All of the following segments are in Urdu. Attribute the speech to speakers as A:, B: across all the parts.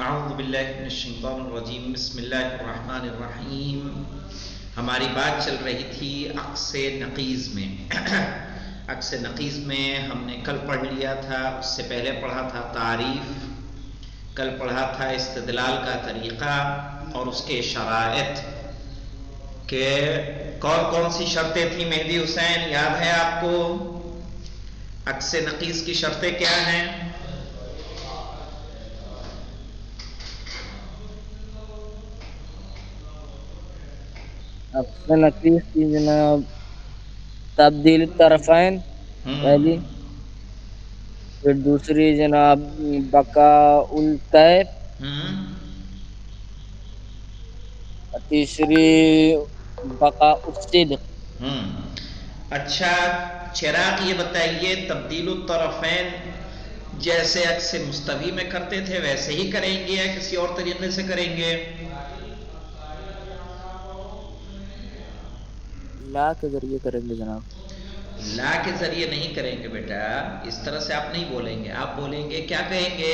A: اعوذ باللہ من الشیطان الرجیم بسم اللہ الرحمن الرحیم. ہماری بات چل رہی تھی عکس نقیض میں. عکس نقیض میں ہم نے کل پڑھ لیا تھا، اس سے پہلے پڑھا تھا تعریف، کل پڑھا تھا استدلال کا طریقہ اور اس کے شرائط، کہ کون کون سی شرطیں تھیں. مہدی حسین یاد ہے آپ کو؟ عکس نقیض کی شرطیں کیا ہیں؟
B: اکثر نقیص کی جناب تبدیل طرفین پہلی، پھر دوسری جناب بقاء الکیف، تیسری بقاء الصدق.
A: اچھا چراغ، یہ بتائیے تبدیل الطرفین جیسے عکس مستوی میں کرتے تھے ویسے ہی کریں گے یا کسی اور طریقے سے کریں گے؟
B: لا کے ذریعے کریں گے جناب.
A: لا کے ذریعے نہیں کریں گے بیٹا، اس طرح سے آپ نہیں بولیں گے. آپ بولیں گے، کیا کہیں گے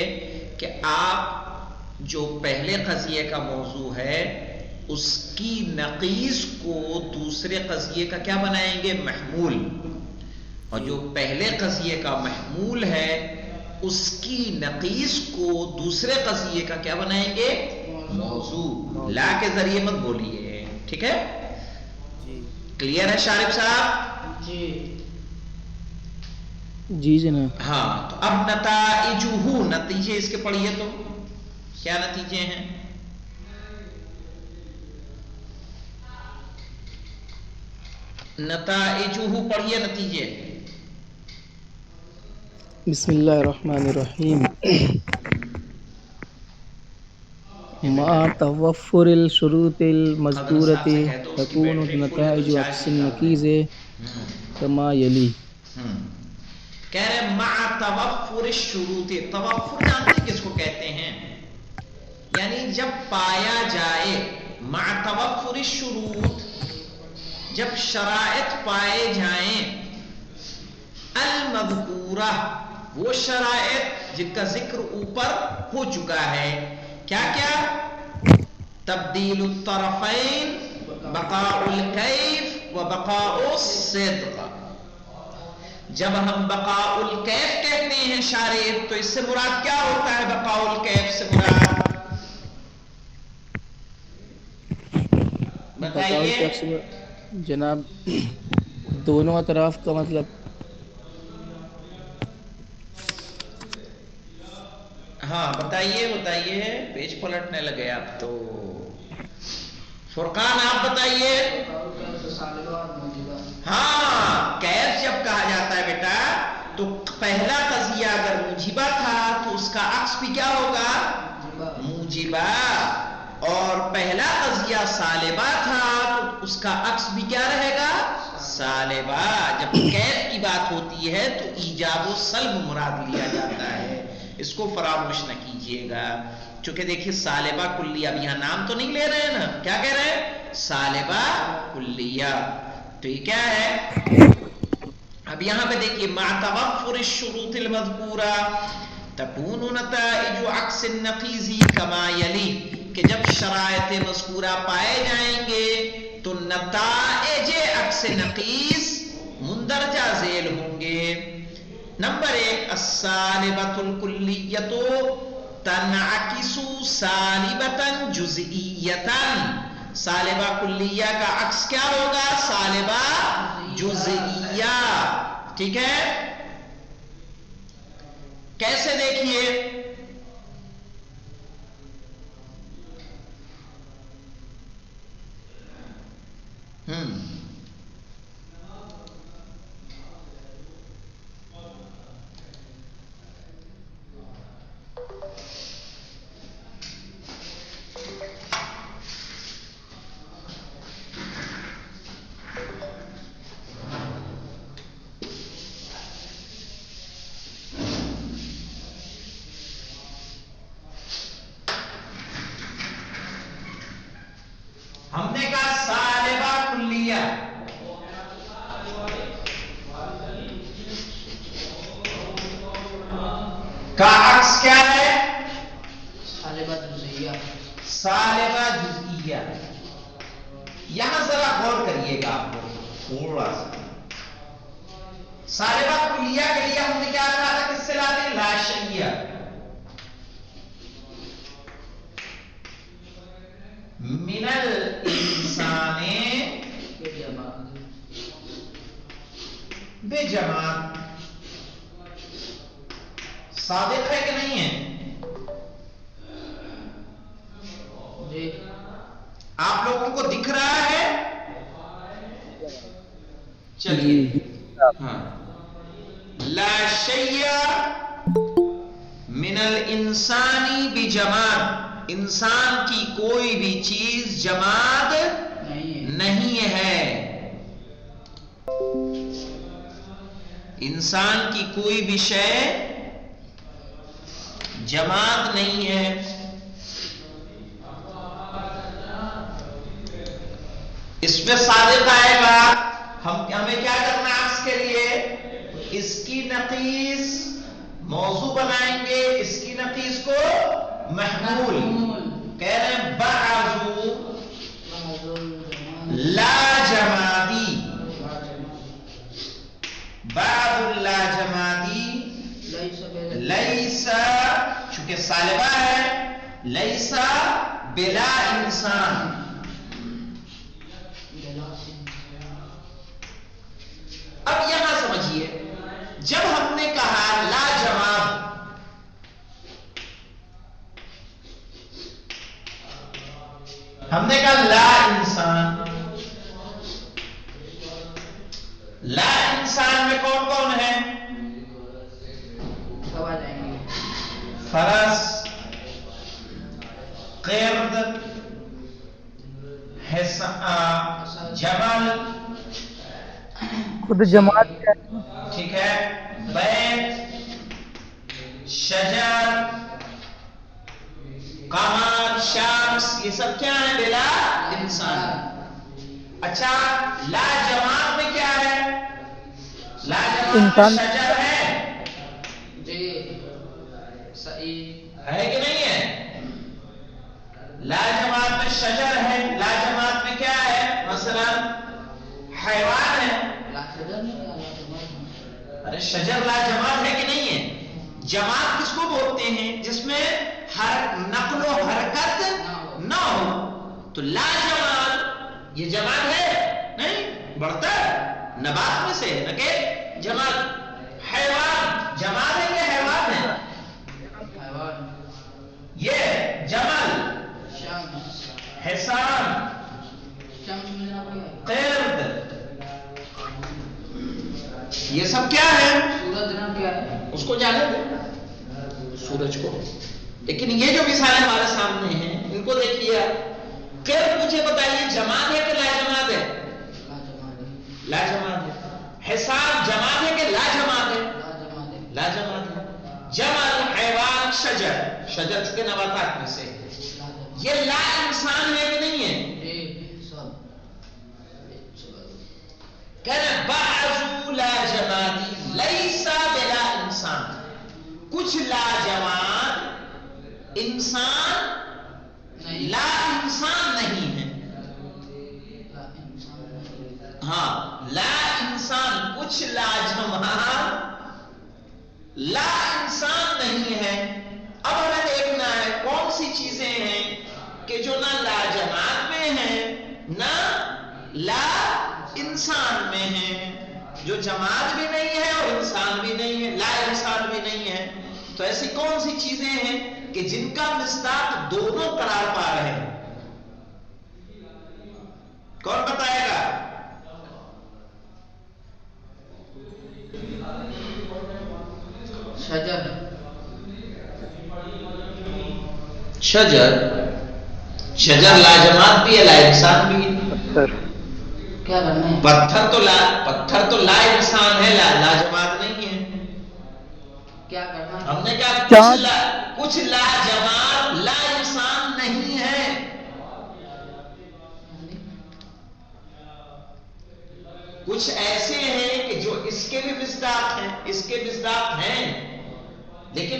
A: کہ آپ جو پہلے قضیے کا موضوع ہے اس کی نقیض کو دوسرے قضیے کا کیا بنائیں گے؟ محمول. اور
B: جی
A: جو پہلے قضیے کا محمول ہے اس کی نقیض کو دوسرے قضیے کا کیا بنائیں گے؟ موضوع. لا
B: موضوع.
A: کے ذریعے مت بولیے، ٹھیک ہے؟
B: جی
A: کلیئر ہے شارف صاحب؟
B: جی جناب.
A: ہاں، تو اب نتائجہ، نتیجے اس کے پڑھیے تو کیا نتیجے ہیں؟ نتائجہ پڑھیے، نتیجے.
B: بسم اللہ الرحمن الرحیم. مع توفر الشروط
A: فضل
B: المذکورة
A: صاحب سے کہہ دو اس کی
B: تكون
A: بیٹری فل ہے تو
B: نتائج
A: چارج
B: عکس
A: نکال دیں.
B: النقیض كما يلي.
A: کہہ رہے مع توفر الشروط. توفر جانتے کس کو کہتے ہیں؟ یعنی جب پایا جائے، مع توفر الشروط، جب شرائط پائے جائیں، المذکورہ، وہ شرائط جن کا ذکر اوپر ہو چکا ہے. کیا کیا؟ تبدیل الطرفین، بقاء الکیف و بقاء الصدق. جب ہم بقاء الکیف کہتے ہیں شارف، تو اس سے مراد کیا ہوتا ہے؟ بقاء الکیف سے مراد
B: بقاء
A: بتائیے.
B: الکیف سے جناب دونوں اطراف کا مطلب.
A: ہاں بتائیے بتائیے، پیج پلٹنے لگے آپ تو. فرقان آپ بتائیے. ہاں، کیف جب کہا جاتا ہے بیٹا تو پہلا قضیہ اگر موجبہ تھا تو اس کا عکس بھی کیا ہوگا؟ موجبہ. اور پہلا قضیہ سالبہ تھا تو اس کا عکس بھی کیا رہے گا؟ سالبہ. جب کیف کی بات ہوتی ہے تو ایجاب و سلب مراد لیا جاتا ہے، اس کو فراموش نہ کیجیے گا. چونکہ دیکھیے سالبہ کلیہ، اب یہاں نام تو نہیں لے رہے ہیں نا، کیا کہہ رہے ہیں؟ سالبہ کلیہ. تو یہ کیا ہے؟ اب یہاں پہ دیکھیے مع توفر الشروط المذکورہ تکون نتائج عکس النقیض کما یلی، کہ جب شرائط مذکورہ پائے جائیں گے تو نتائج عکس نقیض مندرجہ ذیل ہوں گے. نمبر 1، السالبۃ الکلیۃ تنعکس سالبۃ جزئیۃ. سالبہ کلیہ کا عکس کیا ہوگا؟ سالبہ جزئیہ. ٹھیک ہے؟ کیسے دیکھیے؟ سالبہ جزئیہ. یہاں ذرا غور کریے گا آپ لوگ تھوڑا سا. سالبہ کلیہ کے لیے ہم نے کیا کہا تھا؟ کس سے لاتے ہیں؟ لاشیہ. من الانسان بجماعت. صادق ہے کہ نہیں ہے؟ آپ لوگوں کو دکھ رہا ہے؟ چلیے. ہاں. لا شیء من الانسان بجماعت. انسان کی کوئی بھی چیز جماد نہیں ہے. انسان کی کوئی بھی شے جماد نہیں ہے. اس میں صادق آئے گا. ہمیں کیا کرنا ہے اس کے لیے؟ اس کی نقیص موضوع بنائیں گے، اس کی نقیص کو محمول. کہہ رہے ہیں بعض لا جمادی. بعض لا جمادی لیسا، چونکہ سالبہ ہے، لیسا بلا انسان. اب یہاں سمجھیے، جب ہم نے کہا لا جماد، ہم نے کہا لا انسان. لا انسان میں کون کون ہے؟ فرس، قرد، جمل.
B: خود جماعت کیا ہے؟
A: ٹھیک ہے. بیت، شجر، قمر، شمس، یہ سب کیا ہے؟ بلا انسان. اچھا، لا جماعت میں کیا ہے؟ لا جماعت میں شجر ہے. ہے کہ نہیں ہے؟ لا جماعت میں شجر ہے. لا جماعت میں کیا ہے؟ مثلا حیوان ہے. ارے شجر لا جماعت ہے کہ نہیں ہے؟ جماعت کس کو بولتے ہیں؟ جس میں ہر نقل و حرکت نہ ہو. تو لا جماعت یہ جماعت ہے نہیں، بڑھتا ہے نبات میں سے نہ کہ جماعت. حیوان جماعت ہے کہ حیوان ہے؟ یہ جمل، حصان، قرد، یہ سب کیا ہے؟ اس کو جانے دیں، سورج کو. لیکن یہ جو مثالیں ہمارے سامنے ہیں ان کو دیکھیے. قرد مجھے بتائیے جماد ہے کہ لا جماد ہے؟ لا جماد ہے. حصان جماد ہے کہ لا جماد ہے؟ لا جماد ہے. جمل، حیوان، شجر، شجر چکے نباتات میں سے، یہ لا انسان ہے کہ نہیں ہے؟ کہنا بعض لا جمادی لیسا بلا انسان. کچھ لا جماد انسان لا انسان نہیں ہے. ہاں، لا انسان، کچھ لا جماد لا انسان نہیں ہے. اب ہمیں دیکھنا ہے کون سی چیزیں ہیں کہ جو نہ لا جماد میں ہیں نہ لا انسان میں ہیں، جو جماد بھی نہیں ہے اور انسان بھی نہیں ہے، لا انسان بھی نہیں ہے. تو ایسی کون سی چیزیں ہیں کہ جن کا مصداق دونوں قرار پا رہے ہیں؟ کون بتائے گا؟
C: شجر.
A: شجر، شجر لا جماد بھی ہے لا انسان بھی ہے.
C: کیا کرنا ہے؟
A: پتھر تو لا انسان ہے، لا جماد نہیں ہے.
C: کیا کرنا ہے؟
A: ہم نے کہا کچھ لا جماد لا انسان نہیں ہے. کچھ ایسے ہیں کہ جو اس کے بھی مصداق ہیں، اس کے مصداق ہیں، لیکن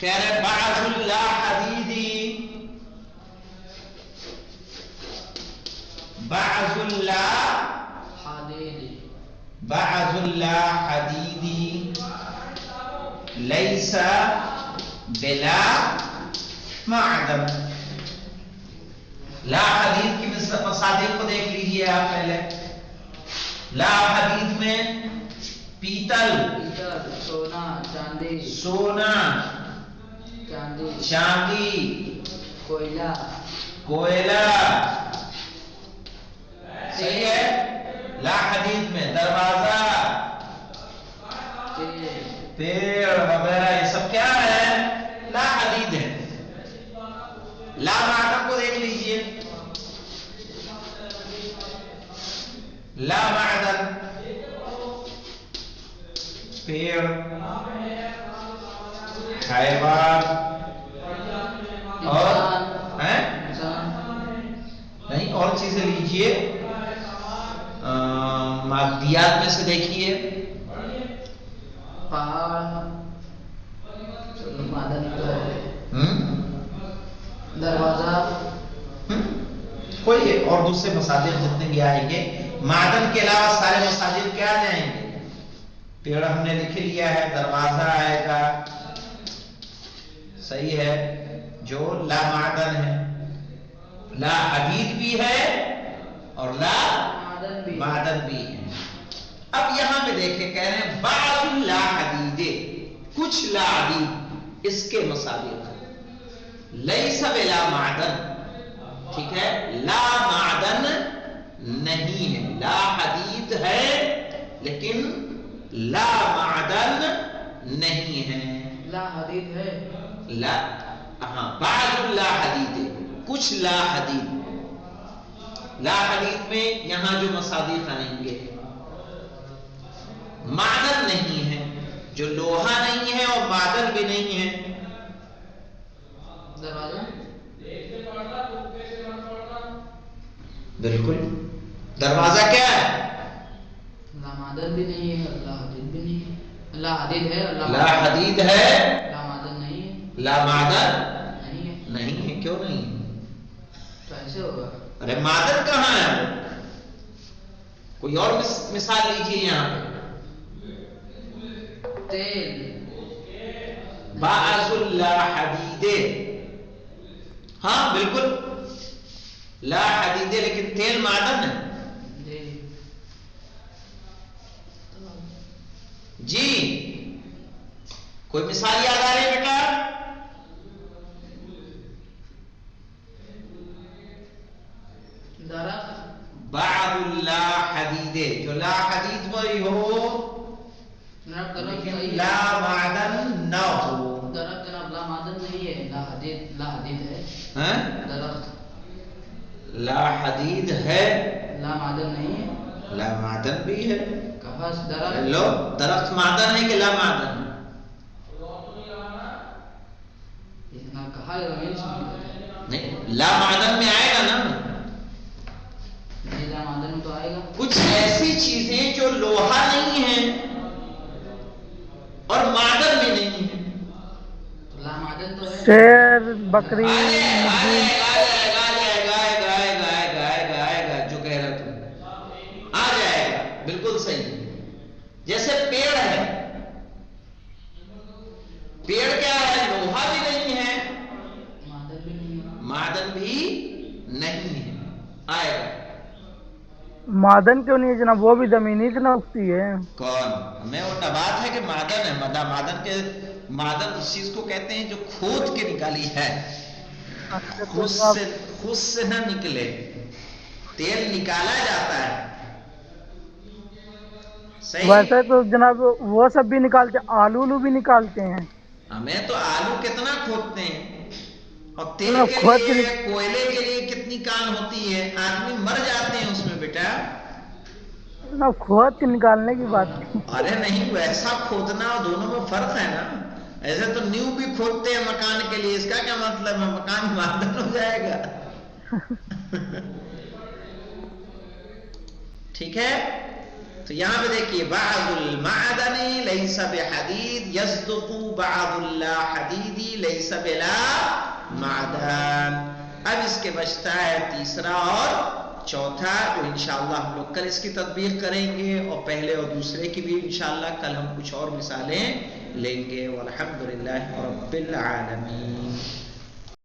A: کہہ رہے بعض اللہ حدیدی، بعض اللہ حدیدی لیس بلا معدن. لا حدید کی مصادیق کو دیکھ لیجئے آپ پہلے. لا حدید میں پیتل،
C: سونا، چاندی،
A: سونا، چاندی،
C: کوئلہ،
A: کوئلہ، صحیح ہے. لا حدید میں دروازہ، پیڑ وغیرہ، یہ سب کیا ہے؟ لا حدید ہے. لا معدن کو دیکھ لیجئے. لا معدن پیڑ، حیوان اور نہیں اور چیزیں لیجئے. مادیات میں سے دیکھیے.
C: پہاڑ، دروازہ،
A: کوئی اور دوسرے مصادیق جتنے بھی آئیں گے. معدن کے علاوہ سارے مصادیق کیا آ جائیں گے؟ پیڑ ہم نے لکھ لیا ہے، دروازہ آئے گا، صحیح ہے، جو لا معدن ہے. لا حدید بھی ہے اور لا معدن بھی ہے. اب یہاں پہ دیکھیں، کہہ رہے ہیں بعض لا حدید، کچھ لا حدید اس کے مصادیق لیس بلا معدن. ٹھیک ہے، لا معدن نہیں ہے. لا حدید ہے لیکن لا معدن نہیں ہے.
C: لا حدید ہے،
A: لا، ہاں، بعض لا حدید ہے، کچھ لا حدید. لا حدید میں یہاں جو مصادیق آئیں گے معدن نہیں ہے، جو لوہا نہیں ہے اور معدن بھی نہیں ہے.
C: دروازہ،
A: بالکل. دروازہ کیا ہے؟
C: لا معدن بھی نہیں ہے، لا حدید بھی نہیں ہے. لا حدید ہے،
A: لا حدید ہے،
C: لا معدن نہیں ہے.
A: لا معدن
C: نہیں ہے،
A: نہیں ہے. کیوں نہیں؟
C: تو ایسے ہوگا.
A: ارے معدن کہاں ہے؟ کوئی اور مثال لیجیے یہاں پہ.
C: تیل،
A: بعض لا حدید، ہاں بالکل لا حدید لیکن تیل معدن ہے. جی کوئی مثال یاد آ رہی ہے بیٹا؟
C: درخت،
A: بعض لا حدید، جو لا حدید وہی ہو لیکن لا معدن نہ ہو.
C: درخت جناب لا معدن نہیں ہے، لا حدید ہے. درخت
A: لا حدید ہے،
C: لا معدن نہیں ہے.
A: لا معدن بھی ہے.
C: کہا درخت،
A: لو درخت معدن ہے کہ لا معدن؟
C: اتنا کہا زمین سے
A: نہیں، لا معدن میں آئے گا نا.
C: نہیں، لا معدن میں تو آئے گا.
A: کچھ ایسی چیزیں جو لوہا نہیں ہے اور معدن بھی نہیں ہے.
C: تو لا معدن تو ہے.
B: شیر، بکری، مرغی.
A: گائے جو کہہ رہا تم آ جائے گا. بالکل صحیح. جیسے پیڑ ہے، پیڑ کیا ہے؟ لوہا بھی نہیں ہے،
C: معدن بھی نہیں ہے.
A: معدن بھی نہیں ہے. آئے گا.
B: معدن کیوں نہیں ہے جناب؟ وہ بھی زمینی سے نہ اگتی ہے.
A: کون؟ ہمیں وہ بات ہے کہ معدن ہے. معدن اس چیز کو کہتے ہیں جو کھود کے نکالی ہے.
B: اچھا تو جناب،
A: خود سے نہ نکلے. تیل نکالا جاتا ہے. صحیح.
B: ویسے تو جناب وہ سب بھی نکالتے ہیں، آلو بھی نکالتے ہیں.
A: ہمیں تو آلو کتنا کھودتے ہیں، اور تیل
B: جناب
A: کے
B: کھود
A: لیے، کوئلے کے لیے کتنی کان ہوتی ہے. آدمی مر جاتے ہیں اس میں بیٹا.
B: کھود کے نکالنے کی بات نہیں.
A: ارے نہیں، ویسا کھودنا اور دونوں میں فرق ہے نا. ایسے تو نیو بھی کھودتے ہیں مکان کے لیے، اس کا کیا مطلب ہے مکان معدن ہو جائے گا؟ ٹھیک ہے. تو یہاں پہ دیکھیے بعض المعدن لیس لیس بحدید یصدق بعض اللہ حدیدی لیس بلا معدن. اب اس کے بچتا ہے تیسرا اور چوتھا، جو انشاءاللہ ہم لوگ کل اس کی تطبیق کریں گے، اور پہلے اور دوسرے کی بھی انشاءاللہ کل ہم کچھ اور مثالیں لیں گے. والحمدللہ رب العالمین.